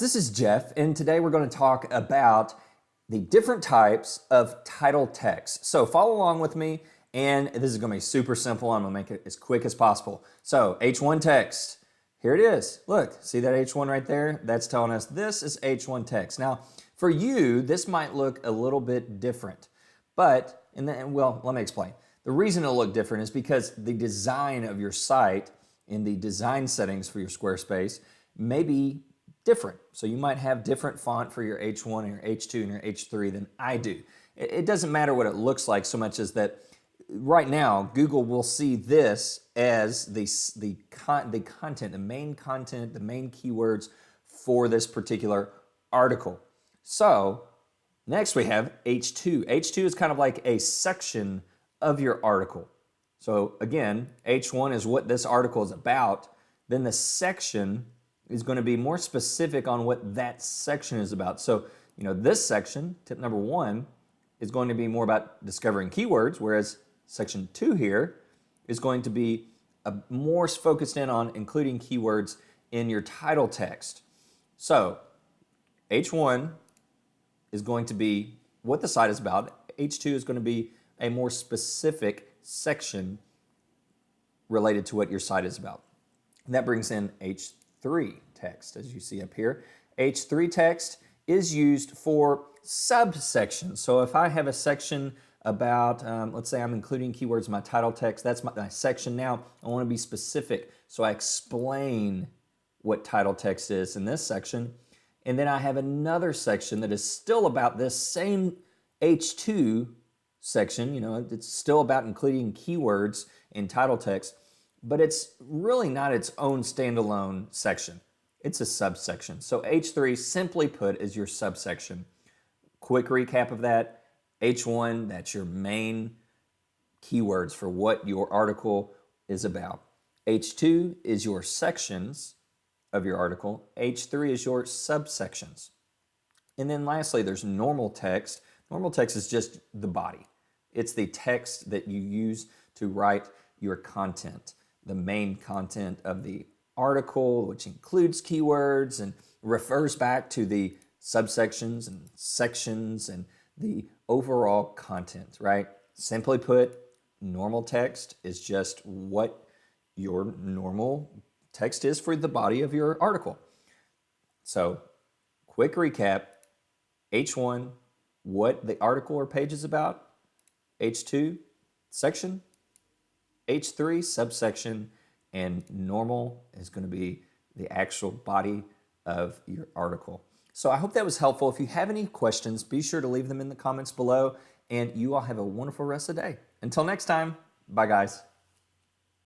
This is Jeff, and today we're going to talk about the different types of title text. So follow along with me, and this is going to be super simple. I'm going to make it as quick as possible. So H1 text, here it is. Look, see that H1 right there? That's telling us this is H1 text. Now, for you, this might look a little bit different, but, well, let me explain. The reason it'll look different is because the design of your site in the design settings for your Squarespace may be different. So you might have different font for your H1 and your H2 and your H3 than I do. It doesn't matter what it looks like so much as that right now Google will see this as the content, the main content, the main keywords for this particular article. So next we have H2. H2 is kind of like a section of your article. So again, H1 is what this article is about. Then the section is going to be more specific on what that section is about. So, this section, tip number 1, is going to be more about discovering keywords, whereas section 2 here is going to be more focused in on including keywords in your title text. So, H1 is going to be what the site is about. H2 is going to be a more specific section related to what your site is about. And that brings in H3 text, as you see up here. H3 text is used for subsections. So if I have a section about, let's say I'm including keywords in my title text, that's my section now. I want to be specific. So I explain what title text is in this section. And then I have another section that is still about this same H2 section. It's still about including keywords in title text, but it's really not its own standalone section. It's a subsection. So H3, simply put, is your subsection. Quick recap of that. H1, that's your main keywords for what your article is about. H2 is your sections of your article. H3 is your subsections. And then lastly, there's normal text. Normal text is just the body. It's the text that you use to write your content, the main content of the article, which includes keywords and refers back to the subsections and sections and the overall content, right? Simply put, normal text is just what your normal text is for the body of your article. So, quick recap, H1, what the article or page is about, H2, section, H3, subsection, and normal is going to be the actual body of your article. So I hope that was helpful. If you have any questions, be sure to leave them in the comments below, and you all have a wonderful rest of the day. Until next time, bye guys.